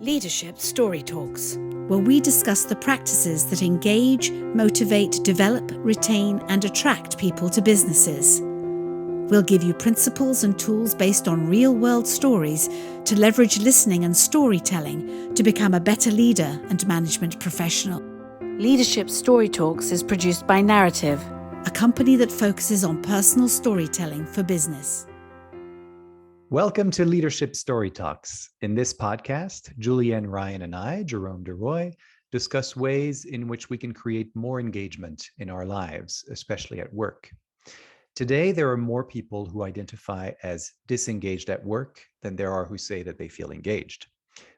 Leadership Story Talks, where we discuss the practices that engage, motivate, develop, retain, and attract people to businesses. We'll give you principles and tools based on real-world stories to leverage listening and storytelling to become a better leader and management professional. Leadership Story Talks is produced by Narativ, a company that focuses on personal storytelling for business. Welcome to Leadership Story Talks. In this podcast, Julienne, Ryan, and I, Jerome DeRoy, discuss ways in which we can create more engagement in our lives, especially at work. Today, there are more people who identify as disengaged at work than there are who say that they feel engaged.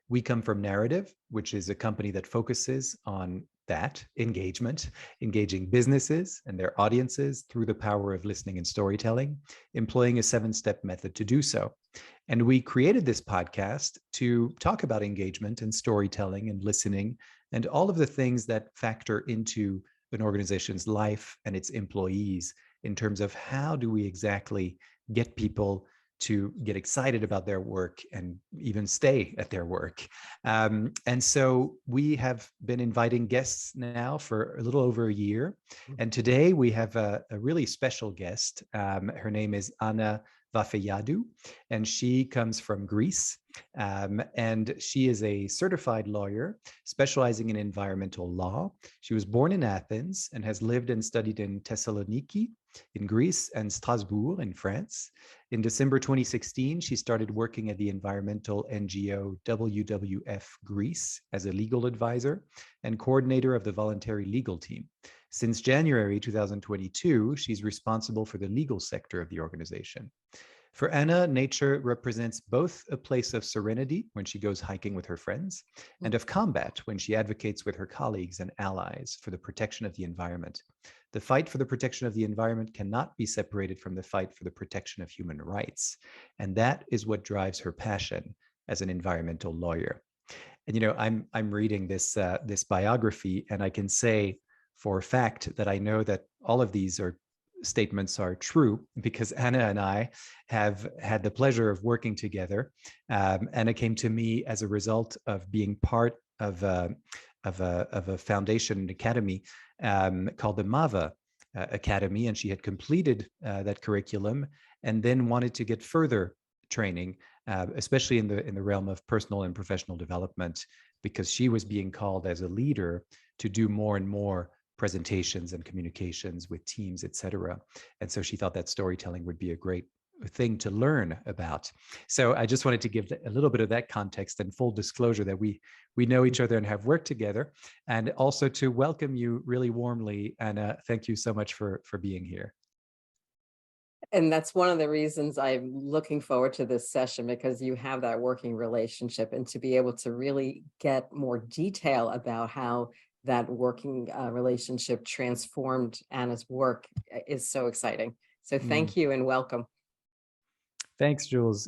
We come from Narativ, which is a company that focuses on that engagement, engaging businesses and their audiences through the power of listening and storytelling, employing a 7-step method to do so. And we created this podcast to talk about engagement and storytelling and listening and all of the things that factor into an organization's life and its employees in terms of how do we exactly get people to get excited about their work and even stay at their work. And so we have been inviting guests now for a little over a year. And today we have a really special guest. Her name is Anna Vafeiadou, and she comes from Greece. And she is a certified lawyer specializing in environmental law. She was born in Athens and has lived and studied in Thessaloniki in Greece and Strasbourg in France. In December 2016, she started working at the environmental NGO WWF Greece as a legal advisor and coordinator of the voluntary legal team. Since January 2022, she's responsible for the legal sector of the organization. For Anna, nature represents both a place of serenity when she goes hiking with her friends and of combat when she advocates with her colleagues and allies for the protection of the environment. The fight for the protection of the environment cannot be separated from the fight for the protection of human rights. And that is what drives her passion as an environmental lawyer. And, you know, I'm reading this biography, and I can say for a fact that I know that all of these statements are true because Anna and I have had the pleasure of working together. Anna came to me as a result of being part of a foundation and academy called the MAVA Academy, and she had completed that curriculum and then wanted to get further training, especially in the realm of personal and professional development, because she was being called as a leader to do more and more presentations and communications with teams, etc. And so she thought that storytelling would be a great thing to learn about. So I just wanted to give a little bit of that context and full disclosure that we know each other and have worked together, and also to welcome you really warmly. Anna, thank you so much for being here. And that's one of the reasons I'm looking forward to this session, because you have that working relationship, and to be able to really get more detail about how that working relationship transformed Anna's work is so exciting. So thank you and welcome. Thanks, Jules.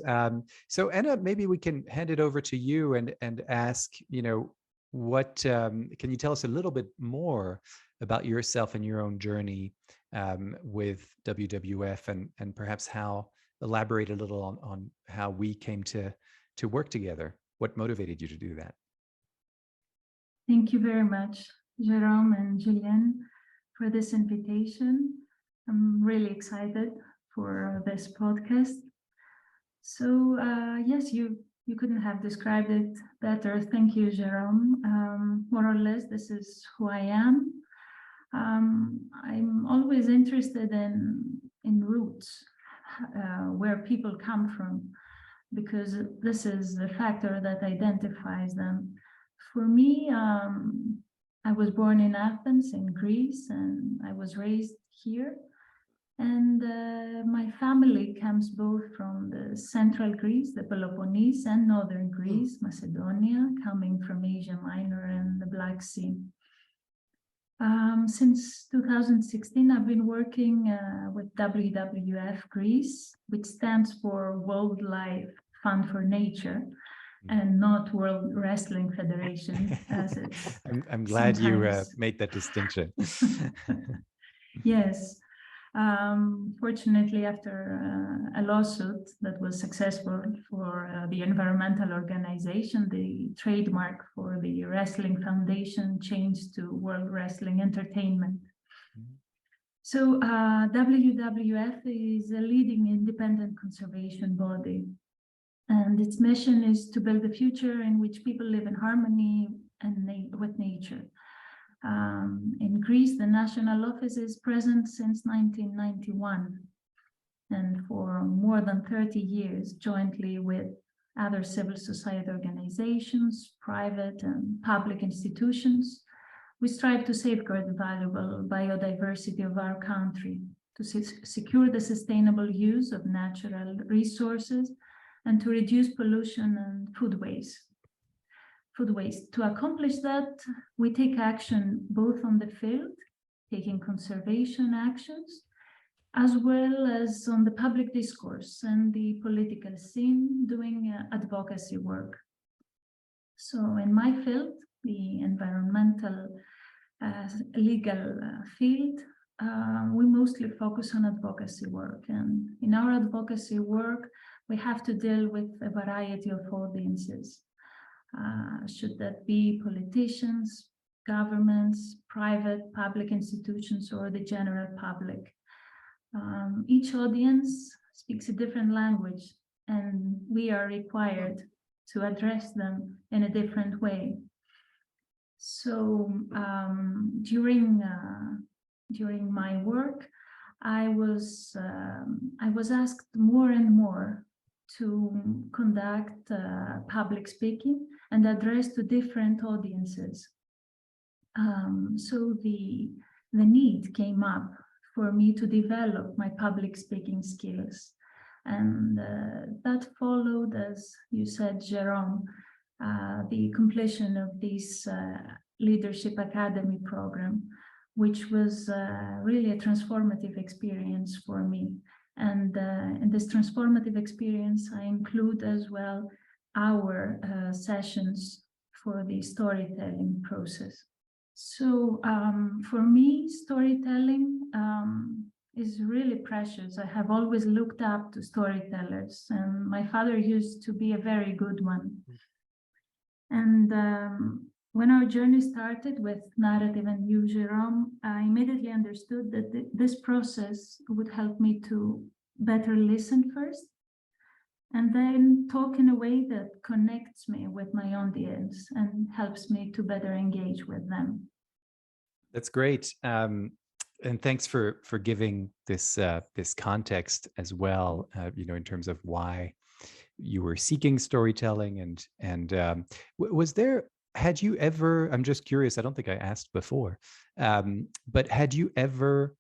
So Anna, maybe we can hand it over to you and ask, you know, what can you tell us a little bit more about yourself and your own journey with WWF, and perhaps elaborate a little on how we came to work together. What motivated you to do that? Thank you very much, Jerome and Julienne, for this invitation. I'm really excited for this podcast. So yes, you couldn't have described it better. Thank you, Jerome. More or less, this is who I am. I'm always interested in roots, where people come from, because this is the factor that identifies them. For me, I was born in Athens in Greece, and I was raised here. And my family comes both from the central Greece, the Peloponnese, and northern Greece, Macedonia, coming from Asia Minor and the Black Sea. Since 2016, I've been working with WWF Greece, which stands for Wildlife Fund for Nature, and not World Wrestling Federation, as I'm glad you made that distinction. Yes. Fortunately, after a lawsuit that was successful for the environmental organization, the trademark for the Wrestling Foundation changed to World Wrestling Entertainment. So WWF is a leading independent conservation body, and its mission is to build a future in which people live in harmony and with nature. In Greece, the national office is present since 1991, and for more than 30 years, jointly with other civil society organizations, private and public institutions, we strive to safeguard the valuable biodiversity of our country, to secure the sustainable use of natural resources, and to reduce pollution and food waste. To accomplish that, we take action both on the field, taking conservation actions, as well as on the public discourse and the political scene, doing advocacy work. So in my field, the environmental legal field, we mostly focus on advocacy work. And in our advocacy work, we have to deal with a variety of audiences. Should that be politicians, governments, private, public institutions, or the general public? Each audience speaks a different language, and we are required to address them in a different way. So during my work, I was asked more and more to conduct public speaking and address to different audiences. So the need came up for me to develop my public speaking skills. And that followed, as you said, Jerome, the completion of this Leadership Academy program, which was really a transformative experience for me. And in this transformative experience, I include as well our sessions for the storytelling process. So for me, storytelling is really precious. I have always looked up to storytellers, and my father used to be a very good one. And when our journey started with Narativ and you, Jerome, I immediately understood that this process would help me to better listen first, and then talk in a way that connects me with my audience and helps me to better engage with them. That's great. And thanks for giving this this context as well, in terms of why you were seeking storytelling, and was there, had you ever, I'm just curious, I don't think I asked before, but had you ever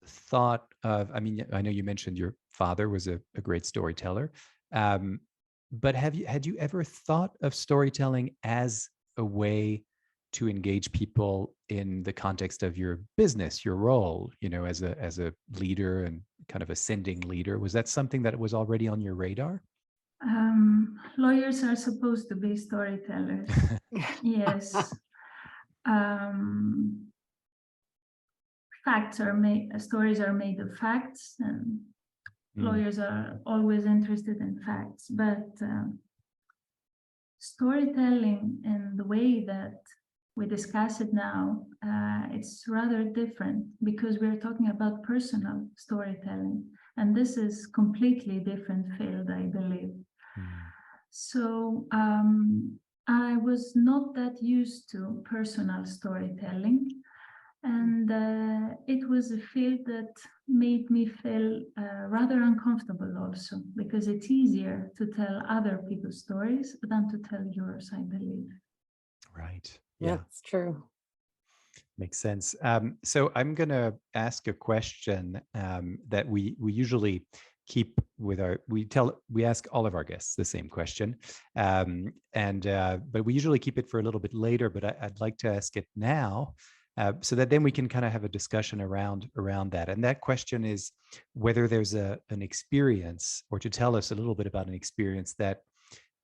thought of, I mean, I know you mentioned your father was a great storyteller, but had you ever thought of storytelling as a way to engage people in the context of your business, your role, as a leader and kind of ascending leader? Was that something that was already on your radar? Lawyers are supposed to be storytellers. Yes. Stories are made of facts, and lawyers are always interested in facts, but storytelling in the way that we discuss it now, it's rather different, because we're talking about personal storytelling, and this is completely different field, I believe. So I was not that used to personal storytelling, and it was a field that made me feel rather uncomfortable also, because it's easier to tell other people's stories than to tell yours, I believe. Right. Yeah, that's true. Makes sense. So I'm going to ask a question that we usually keep with we ask all of our guests the same question, but we usually keep it for a little bit later. But I'd like to ask it now, so that then we can kind of have a discussion around that. And that question is whether there's an experience, or to tell us a little bit about an experience that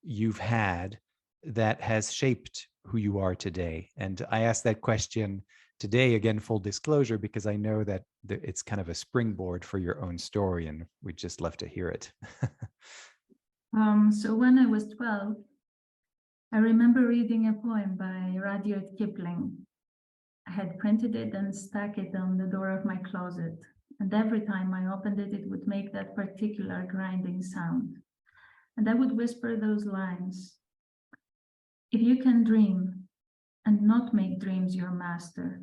you've had that has shaped who you are today. And I ask that question today, again, full disclosure, because I know that it's kind of a springboard for your own story, and we'd just love to hear it. So when I was 12, I remember reading a poem by Rudyard Kipling. I had printed it and stuck it on the door of my closet. And every time I opened it, it would make that particular grinding sound. And I would whisper those lines. If you can dream and not make dreams your master,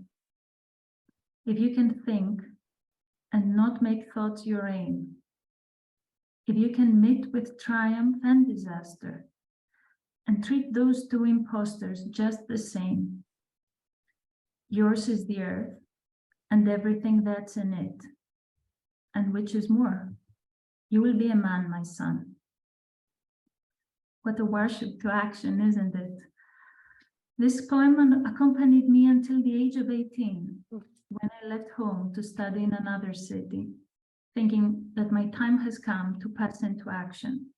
if you can think and not make thoughts your aim, if you can meet with triumph and disaster and treat those two impostors just the same, yours is the earth and everything that's in it. And which is more, you will be a man, my son. What a worship to action, isn't it? This poem accompanied me until the age of 18, when I left home to study in another city, thinking that my time has come to pass into action.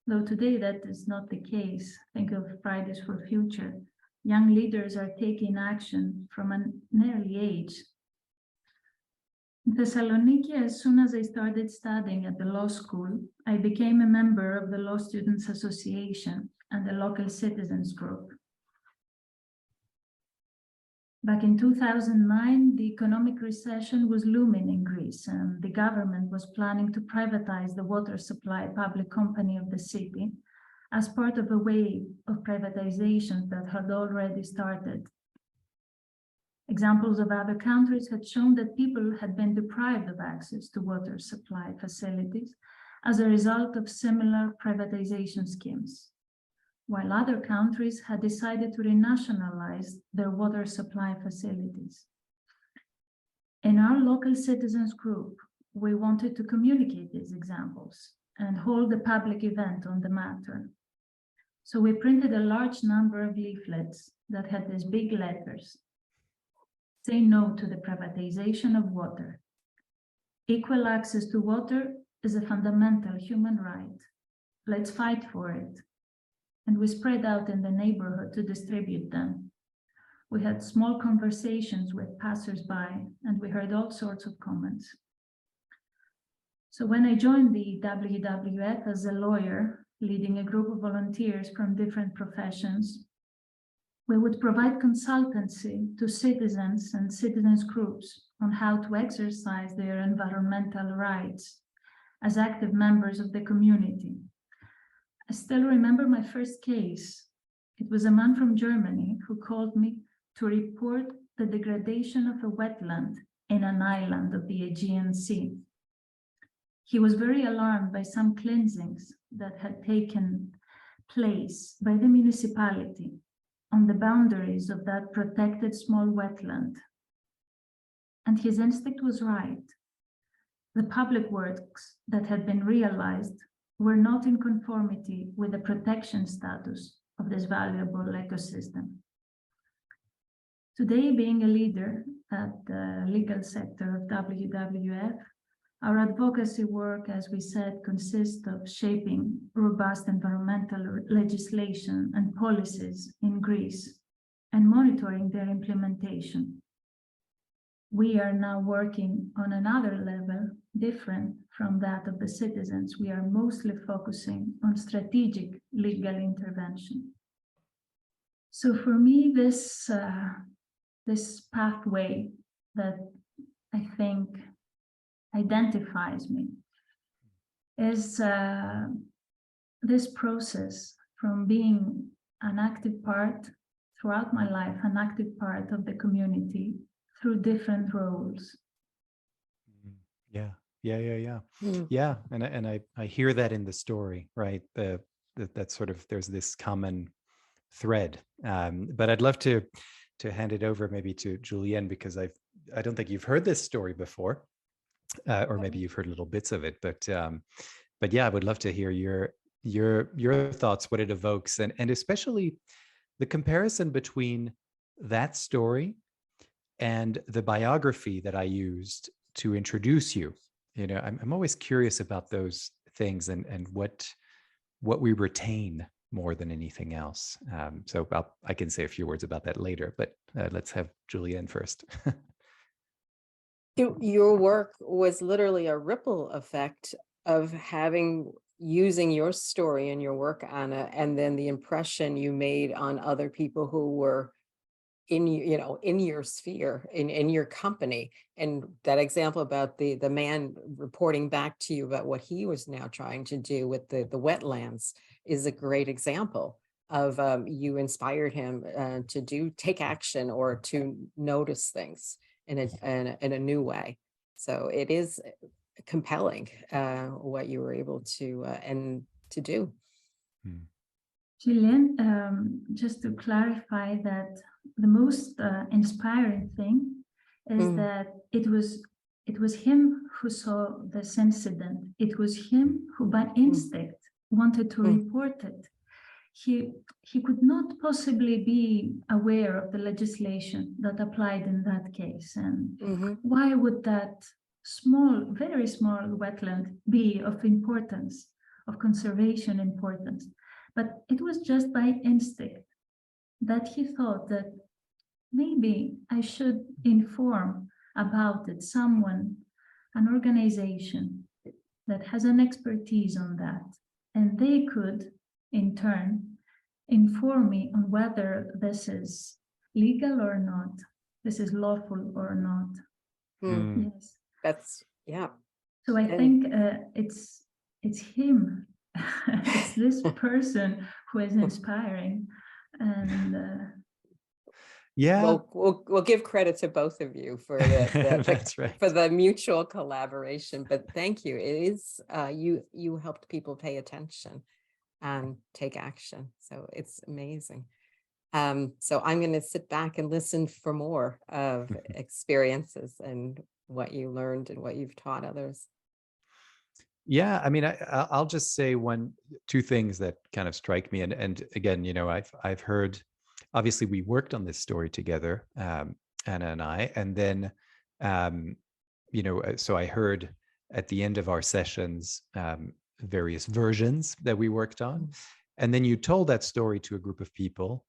Though today that is not the case. Think of Fridays for Future. Young leaders are taking action from an early age. In Thessaloniki, as soon as I started studying at the law school, I became a member of the Law Students Association and the local citizens group. Back in 2009, the economic recession was looming in Greece, and the government was planning to privatize the water supply public company of the city as part of a wave of privatizations that had already started. Examples of other countries had shown that people had been deprived of access to water supply facilities as a result of similar privatization schemes, while other countries had decided to renationalize their water supply facilities. In our local citizens group, we wanted to communicate these examples and hold a public event on the matter. So we printed a large number of leaflets that had these big letters: say no to the privatization of water. Equal access to water is a fundamental human right. Let's fight for it. And we spread out in the neighborhood to distribute them. We had small conversations with passers-by, and we heard all sorts of comments. So when I joined the WWF as a lawyer, leading a group of volunteers from different professions, we would provide consultancy to citizens and citizens groups on how to exercise their environmental rights as active members of the community. I still remember my first case. It was a man from Germany who called me to report the degradation of a wetland in an island of the Aegean Sea. He was very alarmed by some cleansings that had taken place by the municipality on the boundaries of that protected small wetland. And his instinct was right. The public works that had been realized were not in conformity with the protection status of this valuable ecosystem. Today, being a leader at the legal sector of WWF, our advocacy work, as we said, consists of shaping robust environmental legislation and policies in Greece and monitoring their implementation. We are now working on another level, different from that of the citizens. We are mostly focusing on strategic legal intervention. So for me, this pathway that I think identifies me is this process from being an active part throughout my life, an active part of the community through different roles. Yeah. Yeah. And I hear that in the story, right? That sort of, there's this common thread. But I'd love to hand it over maybe to Julienne, because I don't think you've heard this story before, or maybe you've heard little bits of it. But yeah, I would love to hear your thoughts, what it evokes, and especially the comparison between that story and the biography that I used to introduce you. You know, I'm always curious about those things and what we retain more than anything else. So I can say a few words about that later, but let's have Julienne first. Your work was literally a ripple effect of using your story and your work, Anna, and then the impression you made on other people who were in your sphere, in your company. And that example about the man reporting back to you about what he was now trying to do with the wetlands is a great example of you inspired him to take action or to notice things in a new way. So it is compelling what you were able to do. Julienne, just to clarify that the most inspiring thing is that it was him who saw this incident. It was him who by instinct wanted to report it. He could not possibly be aware of the legislation that applied in that case. And why would that very small wetland be of importance, of conservation importance? But it was just by instinct that he thought that maybe I should inform about it someone, an organization that has an expertise on that. And they could, in turn, inform me on whether this is legal or not, this is lawful or not. Yes. That's, yeah. So I think it's him. It's this person who is inspiring, and yeah, we'll give credit to both of you for the that's right, for the mutual collaboration. But thank you. It is you helped people pay attention and take action. So it's amazing. So I'm going to sit back and listen for more of experiences and what you learned and what you've taught others. Yeah, I mean, I'll just say two things that kind of strike me, and again, I've heard. Obviously, we worked on this story together, Anna and I, and then, so I heard at the end of our sessions various versions that we worked on, and then you told that story to a group of people,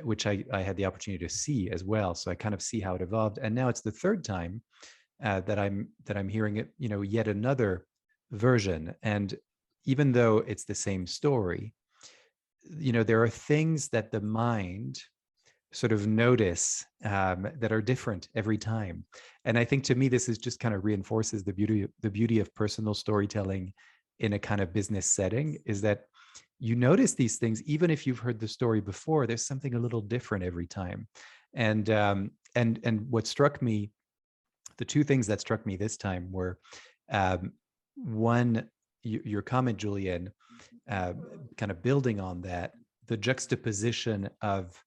which I had the opportunity to see as well. So I kind of see how it evolved, and now it's the third time that I'm hearing it. Yet another version, and even though it's the same story, there are things that the mind sort of notice that are different every time. And I think to me, this is just kind of reinforces the beauty of personal storytelling in a kind of business setting, is that you notice these things, even if you've heard the story before, there's something a little different every time. And what struck me, the two things that struck me this time were, one, your comment, Julienne, kind of building on that, the juxtaposition of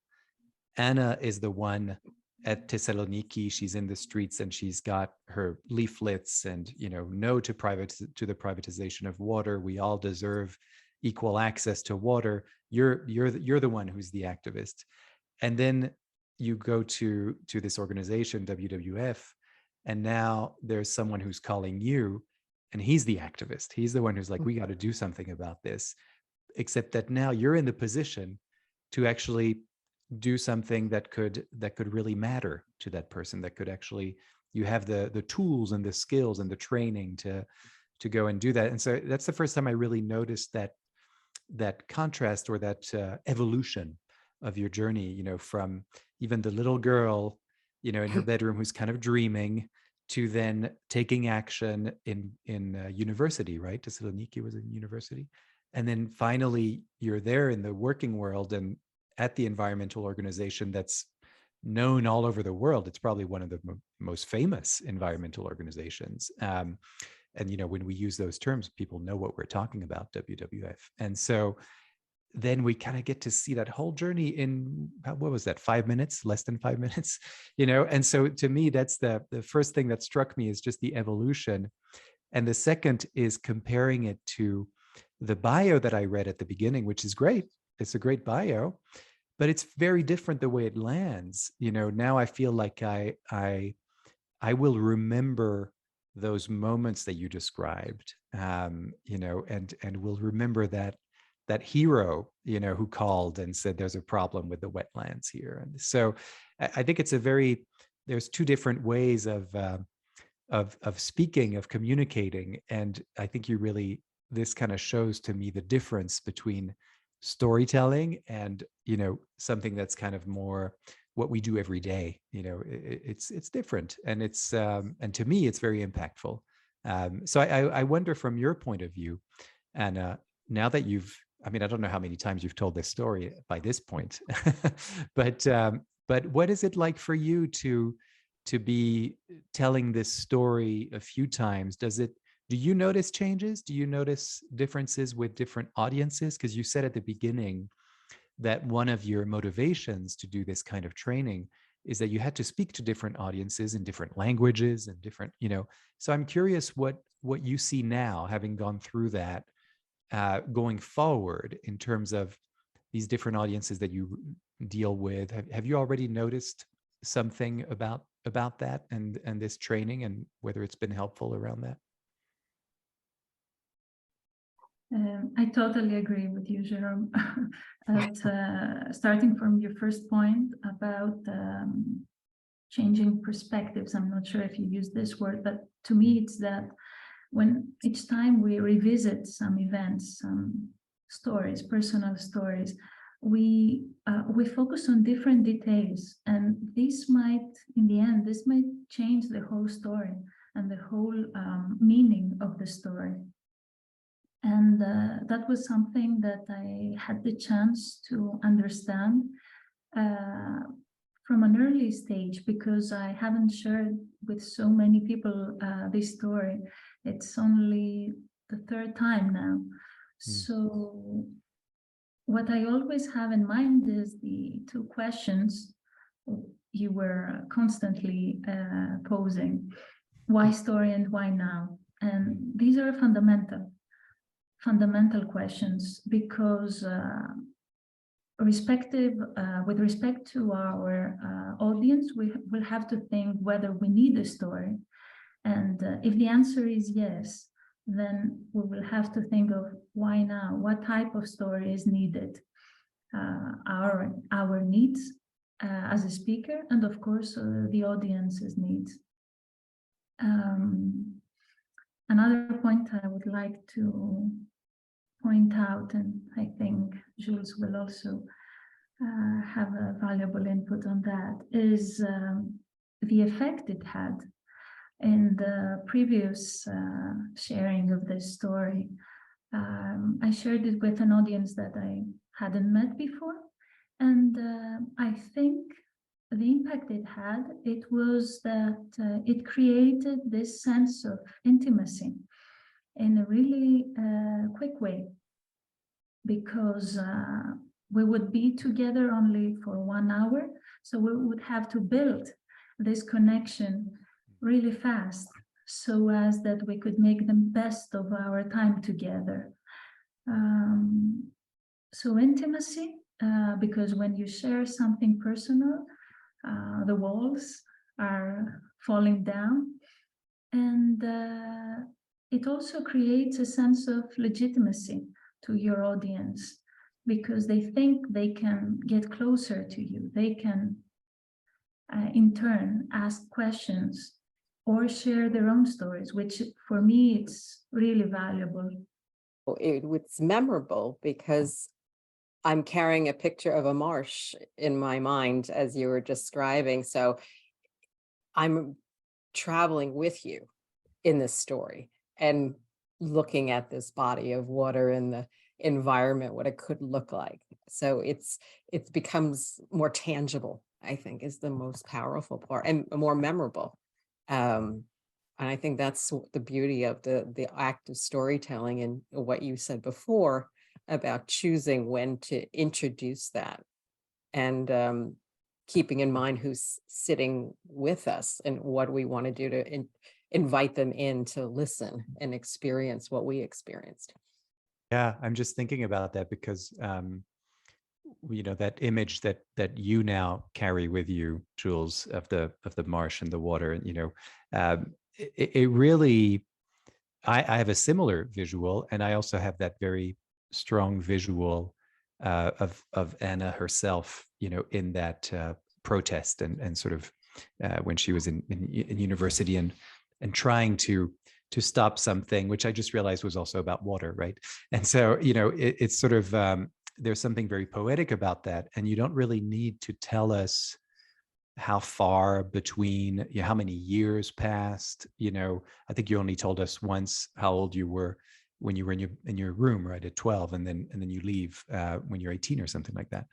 Anna is the one at Thessaloniki, she's in the streets and she's got her leaflets and, no to the privatization of water. We all deserve equal access to water. You're the one who's the activist. And then you go to this organization, WWF, and now there's someone who's calling you, and he's the activist. He's the one who's like, we got to do something about this. Except that now you're in the position to actually do something that could really matter to that person, that could actually, you have the tools and the skills and the training to go and do that. And so that's the first time I really noticed that contrast, or that evolution of your journey, from even the little girl, in her bedroom who's kind of dreaming, to then taking action in university, right? Thessaloniki was a university. And then finally, you're there in the working world and at the environmental organization that's known all over the world. It's probably one of the most famous environmental organizations. And, when we use those terms, people know what we're talking about, WWF. And so then we kind of get to see that whole journey in, what was that, 5 minutes, less than 5 minutes, And so to me, that's the first thing that struck me, is just the evolution. And the second is comparing it to the bio that I read at the beginning, which is great. It's a great bio, but it's very different the way it lands. Now I feel like I will remember those moments that you described, and will remember that that hero, who called and said there's a problem with the wetlands here. And so I think it's there's two different ways of speaking, of communicating. And I think this kind of shows to me the difference between storytelling and, something that's kind of more what we do every day. It's different, and and to me, it's very impactful. So I wonder, from your point of view, Anna, now that I don't know how many times you've told this story by this point, but what is it like for you to be telling this story a few times? Do you notice changes? Do you notice differences with different audiences? Because you said at the beginning that one of your motivations to do this kind of training is that you had to speak to different audiences in different languages and different, so I'm curious what you see now, having gone through that, going forward, in terms of these different audiences that you deal with. Have you already noticed something about that and this training, and whether it's been helpful around that? I totally agree with you, Jerome. Starting from your first point about changing perspectives, I'm not sure if you use this word, but to me it's that when each time we revisit some events, some stories, personal stories, we focus on different details, and this might change the whole story and the whole meaning of the story. And that was something that I had the chance to understand from an early stage, because I haven't shared with so many people this story. It's only the third time now. So what I always have in mind is the two questions you were constantly posing: why story and why now? And these are fundamental questions, because with respect to our audience, we will have to think whether we need a story. And if the answer is yes, then we will have to think of why now, what type of story is needed, our needs as a speaker, and of course the audience's needs. Another point I would like to point out, and I think Jules will also have a valuable input on that, is the effect it had. In the previous sharing of this story, I shared it with an audience that I hadn't met before, and I think the impact it was that it created this sense of intimacy in a really quick way, because we would be together only for 1 hour, so we would have to build this connection really fast, so as that we could make the best of our time together. So intimacy, because when you share something personal, the walls are falling down, and it also creates a sense of legitimacy to your audience, because they think they can get closer to you. They can, in turn, ask questions or share their own stories, which for me, it's really valuable. It's memorable because I'm carrying a picture of a marsh in my mind as you were describing. So I'm traveling with you in this story and looking at this body of water and the environment, what it could look like. So it becomes more tangible, I think, is the most powerful part, and more memorable. And I think that's the beauty of the act of storytelling, and what you said before about choosing when to introduce that, and keeping in mind who's sitting with us and what we want to do to invite them in to listen and experience what we experienced. Yeah, I'm just thinking about that because that image that you now carry with you, Jules, of the marsh and the water, and it really, I have a similar visual, and I also have that very strong visual of Anna herself, in that protest and sort of when she was in university and trying to stop something, which I just realized was also about water, right? And so, it's sort of there's something very poetic about that, and you don't really need to tell us how far between, how many years passed. I think you only told us once how old you were when you were in your room, right, at 12, and then you leave when you're 18 or something like that.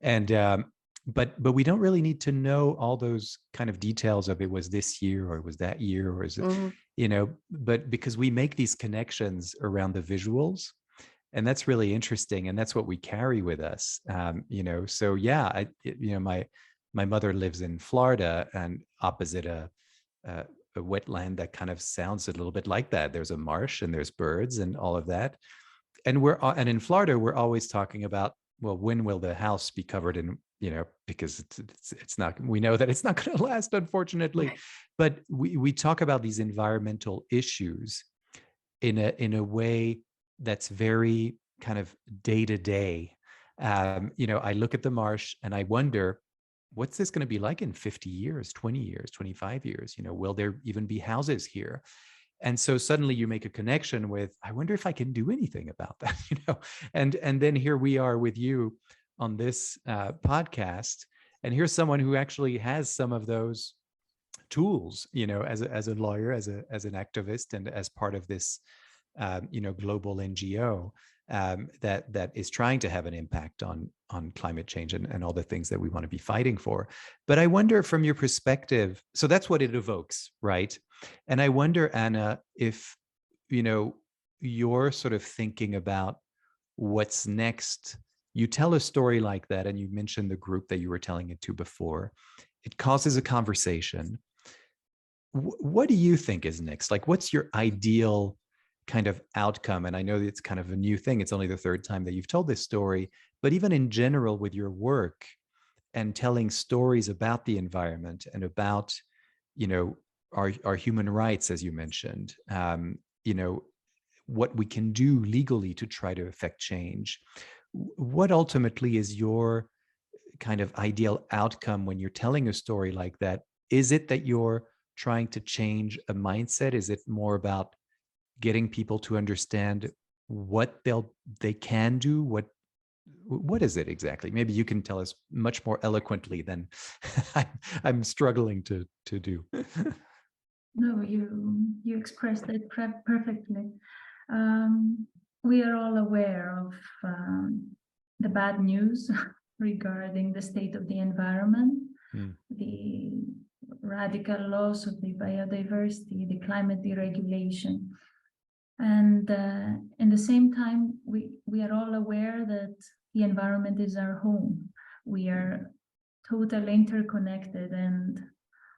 And but we don't really need to know all those kind of details of it was this year or it was that year or is it, but because we make these connections around the visuals, and that's really interesting, and that's what we carry with us. So yeah, my mother lives in Florida, and opposite a wetland that kind of sounds a little bit like that. There's a marsh and there's birds and all of that. And in Florida, we're always talking about, well, when will the house be covered in, because it's not, we know that it's not going to last, unfortunately. But we talk about these environmental issues in a way that's very kind of day to day. I look at the marsh and I wonder, what's this going to be like in 50 years, 20 years, 25 years? Will there even be houses here? And so suddenly you make a connection with, I wonder if I can do anything about that, and then here we are with you on this podcast. And here's someone who actually has some of those tools, as a lawyer, as an activist, and as part of this, global NGO that is trying to have an impact on climate change and all the things that we want to be fighting for. But I wonder, from your perspective, so that's what it evokes, right? And I wonder, Anna, if you're sort of thinking about what's next. You tell a story like that, and you mentioned the group that you were telling it to before. It causes a conversation. What do you think is next? Like, what's your ideal kind of outcome? And I know that it's kind of a new thing. It's only the third time that you've told this story, but even in general with your work and telling stories about the environment and about, our human rights, as you mentioned, what we can do legally to try to affect change. What ultimately is your kind of ideal outcome when you're telling a story like that? Is it that you're trying to change a mindset? Is it more about getting people to understand what they can do? What is it exactly? Maybe you can tell us much more eloquently than I'm struggling to do. No, you expressed it perfectly. We are all aware of the bad news regarding the state of the environment, the radical loss of the biodiversity, the climate deregulation. And in the same time, we are all aware that the environment is our home. We are totally interconnected, and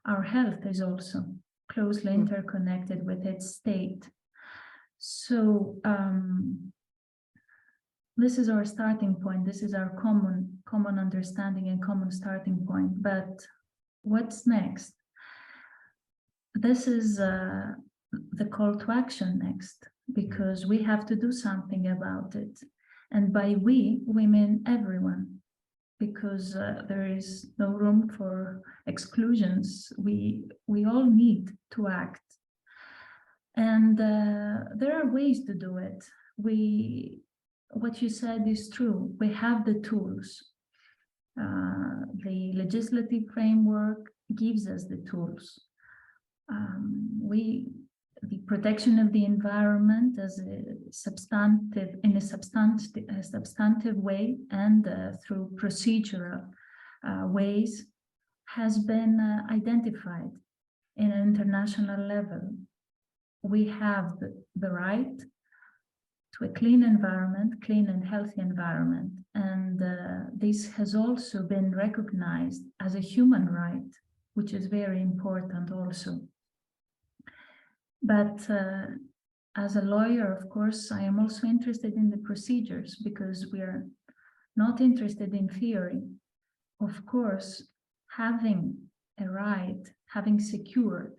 our health is also closely interconnected with its state. So this is our starting point. This is our common understanding and common starting point. But what's next? This is the call to action next, because we have to do something about it. And by we mean everyone, because there is no room for exclusions. We all need to act. And there are ways to do it. What you said is true. We have the tools. The legislative framework gives us the tools. The protection of the environment as a substantive way and through procedural ways has been identified in an international level. We have the right to a clean environment, clean and healthy environment. And this has also been recognized as a human right, which is very important also. But as a lawyer, of course, I am also interested in the procedures, because we are not interested in theory. Of course, having a right, having secured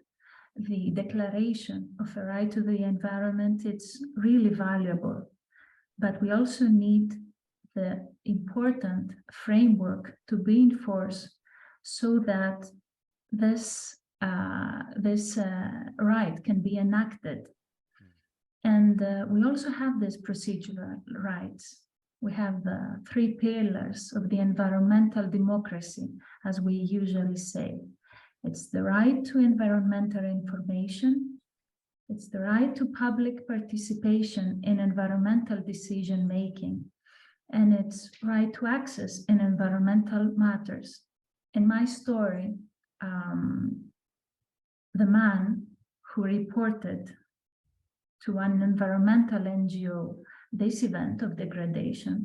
the declaration of a right to the environment, it's really valuable. but we also need the important framework to be enforced so that this right can be enacted. And we also have these procedural rights. We have the 3 pillars of the environmental democracy, as we usually say. It's the right to environmental information. It's the right to public participation in environmental decision-making. And it's right to access in environmental matters. In my story, the man who reported to an environmental NGO this event of degradation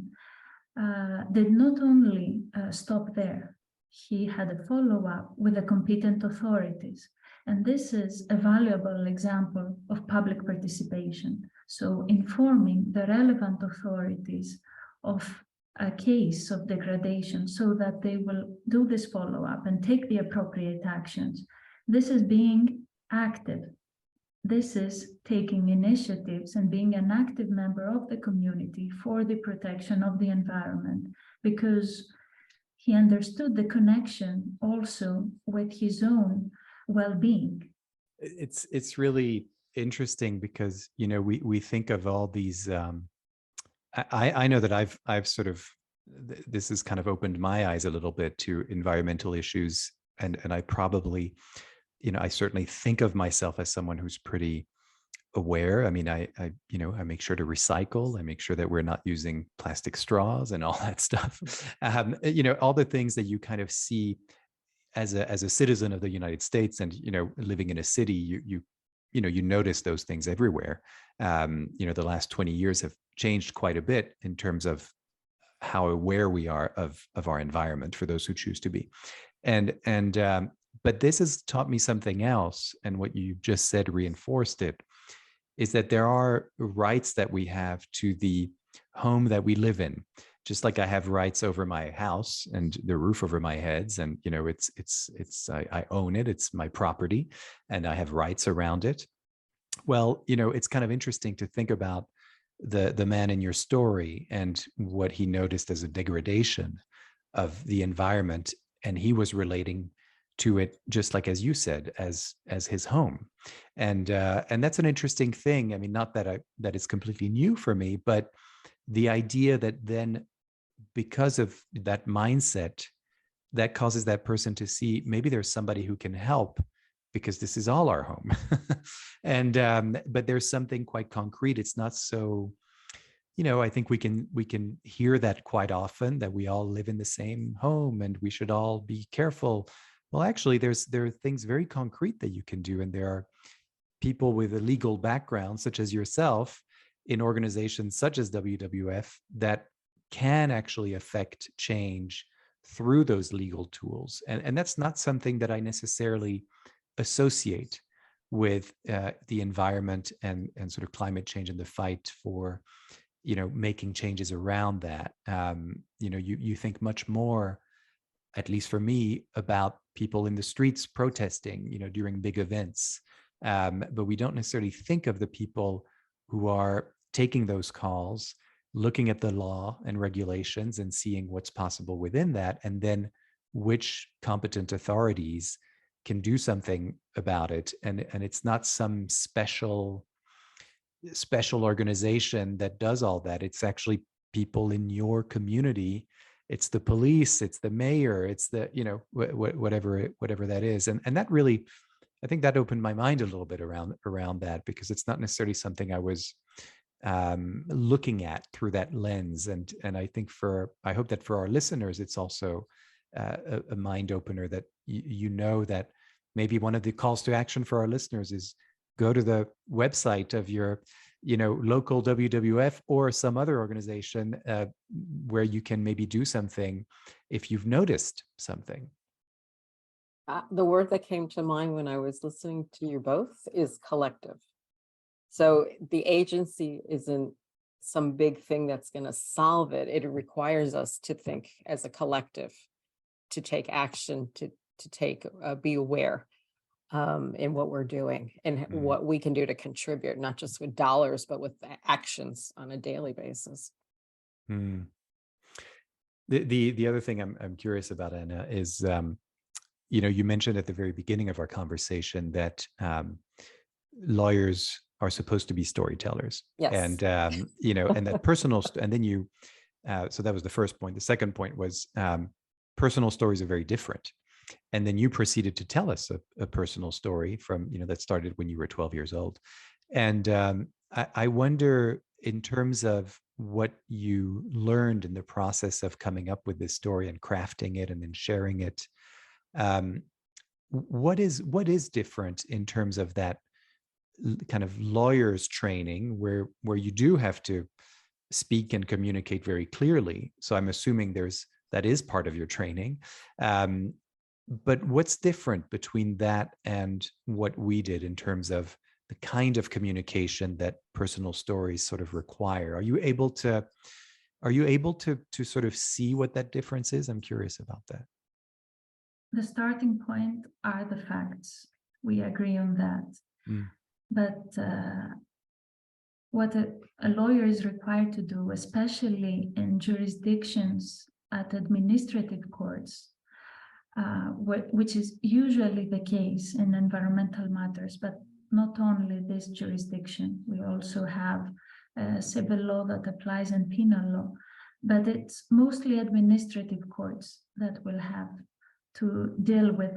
did not only stop there. He had a follow-up with the competent authorities. And this is a valuable example of public participation. So informing the relevant authorities of a case of degradation so that they will do this follow-up and take the appropriate actions. This is being active. This is taking initiatives and being an active member of the community for the protection of the environment, because he understood the connection also with his own well-being. It's really interesting because, you know, we think of all these, I know that I've sort of, this has kind of opened my eyes a little bit to environmental issues. And I probably, you know, I certainly think of myself as someone who's pretty aware. I mean, I you know, I make sure to recycle. I make sure that we're not using plastic straws and all that stuff. You know, all the things that you kind of see as a citizen of the United States, and, you know, living in a city, you know, you notice those things everywhere. You know, the last 20 years have changed quite a bit in terms of how aware we are of our environment, for those who choose to be. But this has taught me something else, and what you just said reinforced it, is that there are rights that we have to the home that we live in. Just like I have rights over my house and the roof over my heads, and, you know, I own it, it's my property, and I have rights around it. Well, you know, it's kind of interesting to think about the man in your story and what he noticed as a degradation of the environment, and he was relating to it, just like, as you said, as his home. And that's an interesting thing. I mean, not that it's completely new for me, but the idea that then, because of that mindset, that causes that person to see maybe there's somebody who can help, because this is all our home. But there's something quite concrete. It's not so, you know, I think we can hear that quite often, that we all live in the same home and we should all be careful. Well, actually, there are things very concrete that you can do, and there are people with a legal background, such as yourself, in organizations such as WWF, that can actually affect change through those legal tools. And that's not something that I necessarily associate with the environment and sort of climate change and the fight for, you know, making changes around that. You know, you think much more, at least for me, about people in the streets protesting, you know, during big events. But we don't necessarily think of the people who are taking those calls, looking at the law and regulations and seeing what's possible within that, and then which competent authorities can do something about it. And it's not some special organization that does all that. It's actually people in your community. It's the police, it's the mayor, it's the, you know, whatever that is. And that really, I think that opened my mind a little bit around that, because it's not necessarily something I was looking at through that lens. And I think I hope that for our listeners, it's also a mind opener, that you know that maybe one of the calls to action for our listeners is go to the website of your, you know, local WWF or some other organization where you can maybe do something if you've noticed something. The word that came to mind when I was listening to you both is collective. So the agency isn't some big thing that's going to solve it. It requires us to think as a collective, to take action, to be aware. in what we're doing and Mm. what we can do to contribute, not just with dollars, but with actions on a daily basis. Mm. The other thing I'm curious about, Anna, is you mentioned at the very beginning of our conversation that lawyers are supposed to be storytellers, Yes. and and that and then you. So that was the first point. The second point was personal stories are very different, and then you proceeded to tell us a personal story from that started when you were 12 years old, and I wonder, in terms of what you learned in the process of coming up with this story and crafting it and then sharing it. Um, what is different in terms of that kind of lawyer's training, where you do have to speak and communicate very clearly? So I'm assuming that is part of your training. But what's different between that and what we did in terms of the kind of communication that personal stories sort of require? Are you able to sort of see what that difference is? I'm curious about that. The starting point are the facts. We agree on that. Mm. But what a lawyer is required to do, especially in jurisdictions at administrative courts, which is usually the case in environmental matters, but not only this jurisdiction. We also have civil law that applies in penal law, but it's mostly administrative courts that will have to deal with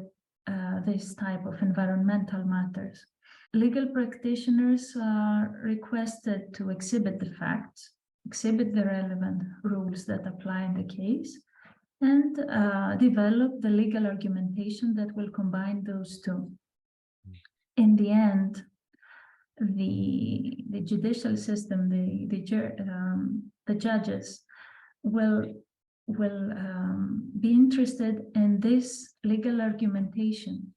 this type of environmental matters. Legal practitioners are requested to exhibit the facts, exhibit the relevant rules that apply in the case, and develop the legal argumentation that will combine those two. In the end, the judicial system, the judges will be interested in this legal argumentation.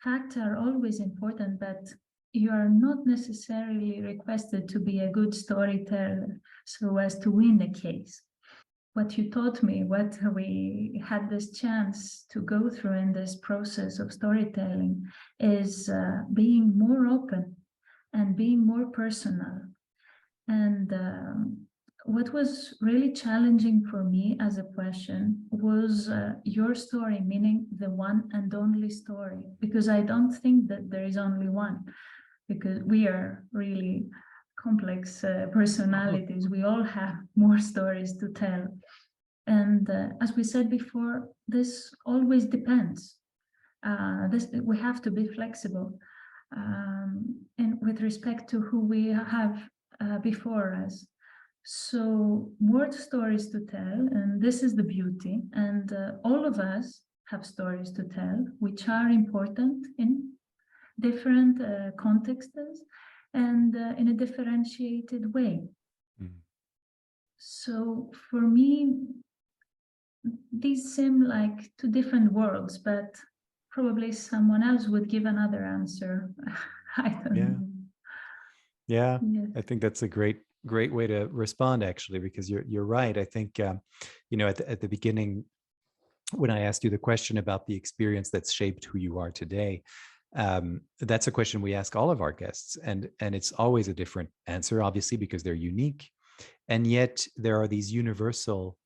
Facts are always important, but you are not necessarily requested to be a good storyteller so as to win the case. What you taught me, what we had this chance to go through in this process of storytelling, is being more open and being more personal. And what was really challenging for me as a question was your story, meaning the one and only story, because I don't think that there is only one, because we are really complex personalities. We all have more stories to tell. And as we said before, this always depends. We have to be flexible and with respect to who we have before us. So more stories to tell, and this is the beauty. And all of us have stories to tell, which are important in different contexts and in a differentiated way. Mm. So for me, these seem like two different worlds, but probably someone else would give another answer. I don't know. Yeah, I think that's a great way to respond, actually, because you're right. I think at the beginning, when I asked you the question about the experience that's shaped who you are today, that's a question we ask all of our guests, and it's always a different answer, obviously, because they're unique, and yet there are these universal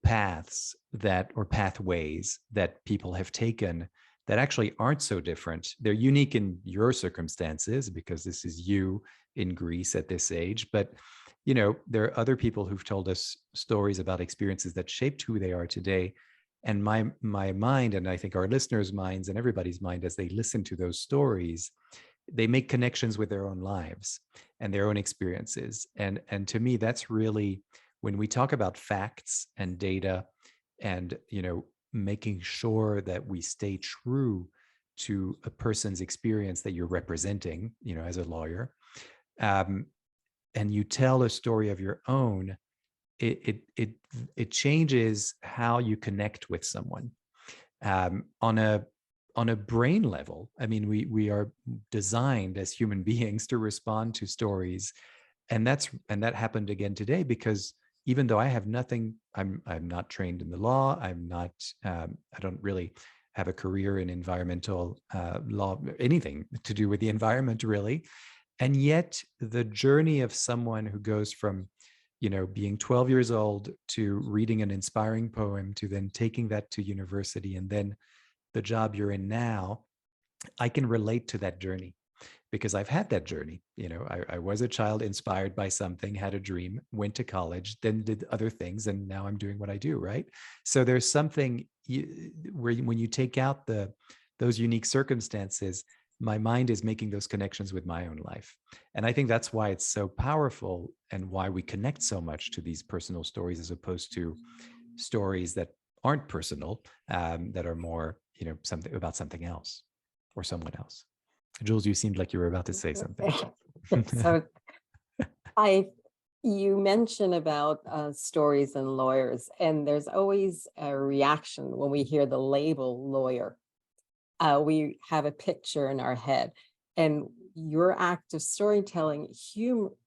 paths or pathways that people have taken that actually aren't so different. They're unique in your circumstances because this is you in Greece at this age, but there are other people who've told us stories about experiences that shaped who they are today. And my mind, and I think our listeners' minds and everybody's mind, as they listen to those stories, they make connections with their own lives and their own experiences. And to me, that's really, when we talk about facts and data and making sure that we stay true to a person's experience that you're representing, as a lawyer, and you tell a story of your own, it changes how you connect with someone on a brain level. I mean, we are designed as human beings to respond to stories, and that happened again today, because even though I have nothing, I'm not trained in the law. I'm not. I don't really have a career in environmental law, anything to do with the environment, really. And yet the journey of someone who goes from, being 12 years old to reading an inspiring poem to then taking that to university and then the job you're in now, I can relate to that journey because I've had that journey. I was a child inspired by something, had a dream, went to college, then did other things, and now I'm doing what I do, right? So there's something where when you take out those unique circumstances, my mind is making those connections with my own life. And I think that's why it's so powerful and why we connect so much to these personal stories as opposed to stories that aren't personal, that are more, something about something else or someone else. Jules, you seemed like you were about to say something. So you mentioned about stories and lawyers, and there's always a reaction when we hear the label lawyer. We have a picture in our head, and your act of storytelling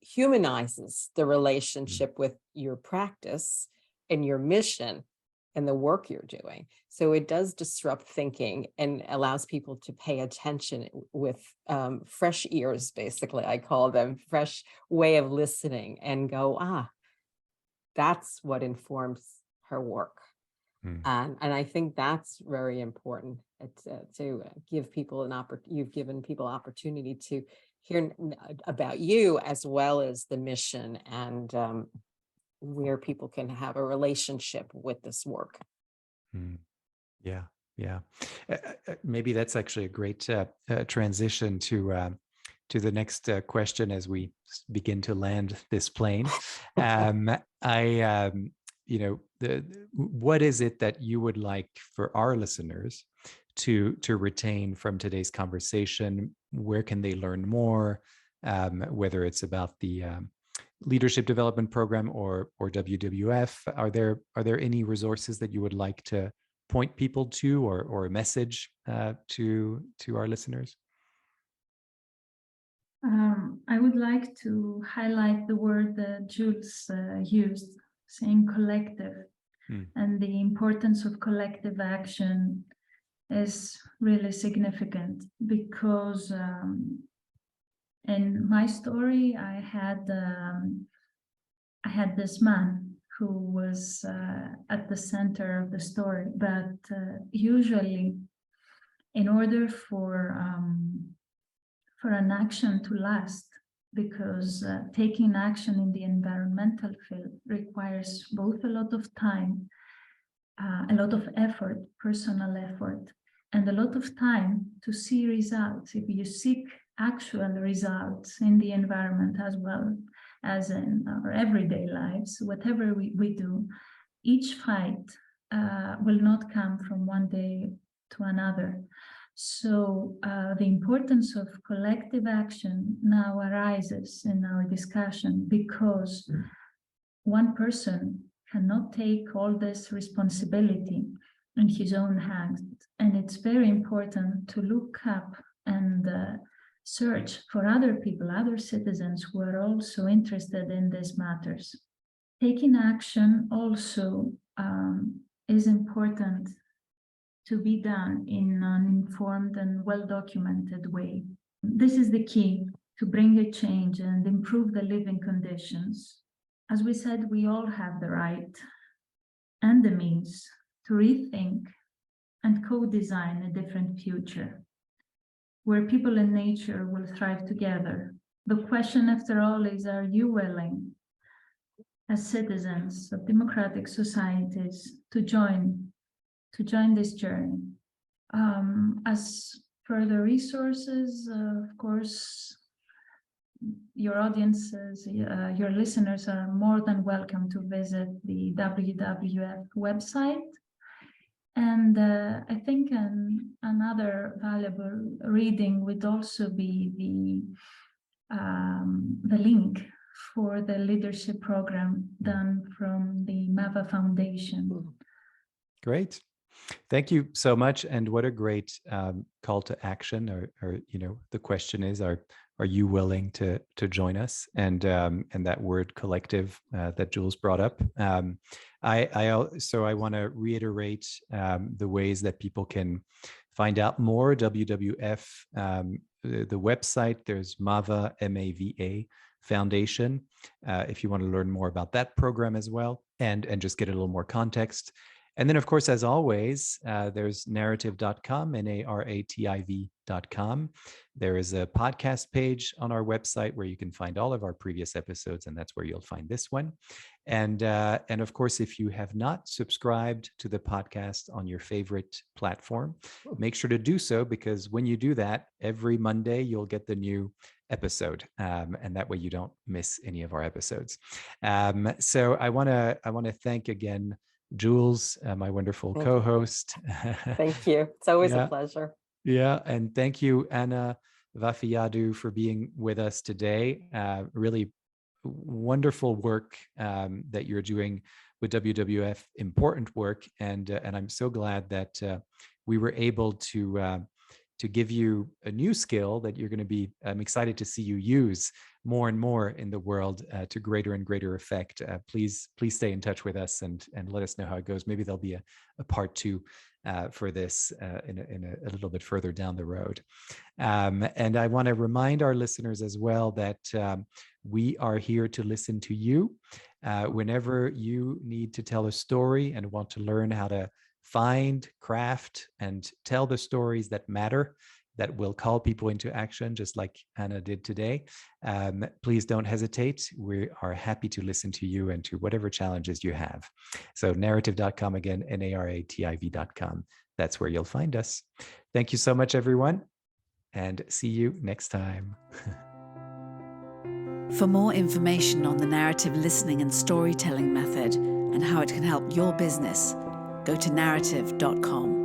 humanizes the relationship with your practice and your mission and the work you're doing. So it does disrupt thinking and allows people to pay attention with fresh ears, basically. I call them fresh way of listening and go, that's what informs her work. And I think that's very important to give people you've given people opportunity to hear about you as well as the mission and where people can have a relationship with this work. Yeah. Maybe that's actually a great transition to the next question as we begin to land this plane. What is it that you would like for our listeners to retain from today's conversation? Where can they learn more? Whether it's about the leadership development program or WWF, are there any resources that you would like to point people to or a message to our listeners? I would like to highlight the word that Jules used, saying collective, and the importance of collective action is really significant because in my story, I had this man who was at the center of the story, but usually, in order for an action to last, because taking action in the environmental field requires both a lot of time, a lot of effort, personal effort, and a lot of time to see results. If you seek actual results in the environment as well as in our everyday lives, whatever we do, each fight will not come from one day to another. So the importance of collective action now arises in our discussion because one person cannot take all this responsibility in his own hands. And it's very important to look up and search for other people, other citizens who are also interested in these matters. Taking action also is important to be done in an informed and well-documented way. This is the key to bring a change and improve the living conditions. As we said, we all have the right and the means to rethink and co-design a different future, where people and nature will thrive together. The question, after all, is, are you willing, as citizens of democratic societies, to join this journey? As further resources, of course, your audiences, your listeners are more than welcome to visit the WWF website. And I think another valuable reading would also be the link for the leadership program done from the MAVA Foundation. Great. Thank you so much. And what a great call to action, or the question is, are are you willing to join us? And that word collective that Jules brought up. So I want to reiterate the ways that people can find out more. WWF, the website, there's MAVA, MAVA Foundation, if you want to learn more about that program as well, and just get a little more context. And then, of course, as always, there's narativ.com, NARATIV.com. There is a podcast page on our website where you can find all of our previous episodes, and that's where you'll find this one. And of course, if you have not subscribed to the podcast on your favorite platform, make sure to do so, because when you do that, every Monday you'll get the new episode, and that way you don't miss any of our episodes. So I want to thank again Jules, my wonderful co-host. Thank you. It's always Yeah. a pleasure. Yeah, and thank you, Anna Vafeiadou, for being with us today. Really wonderful work that you're doing with WWF, important work, and I'm so glad that we were able to give you a new skill that you're going to be. I'm excited to see you use more and more in the world to greater and greater effect. Please stay in touch with us and let us know how it goes. Maybe there'll be a part 2 for this in a little bit further down the road. And I want to remind our listeners as well that we are here to listen to you. Whenever you need to tell a story and want to learn how to find, craft, and tell the stories that matter, that will call people into action, just like Anna did today, please don't hesitate. We are happy to listen to you and to whatever challenges you have. So narativ.com again, NARATIV.com. That's where you'll find us. Thank you so much, everyone, and see you next time. For more information on the narrative listening and storytelling method and how it can help your business, go to narativ.com.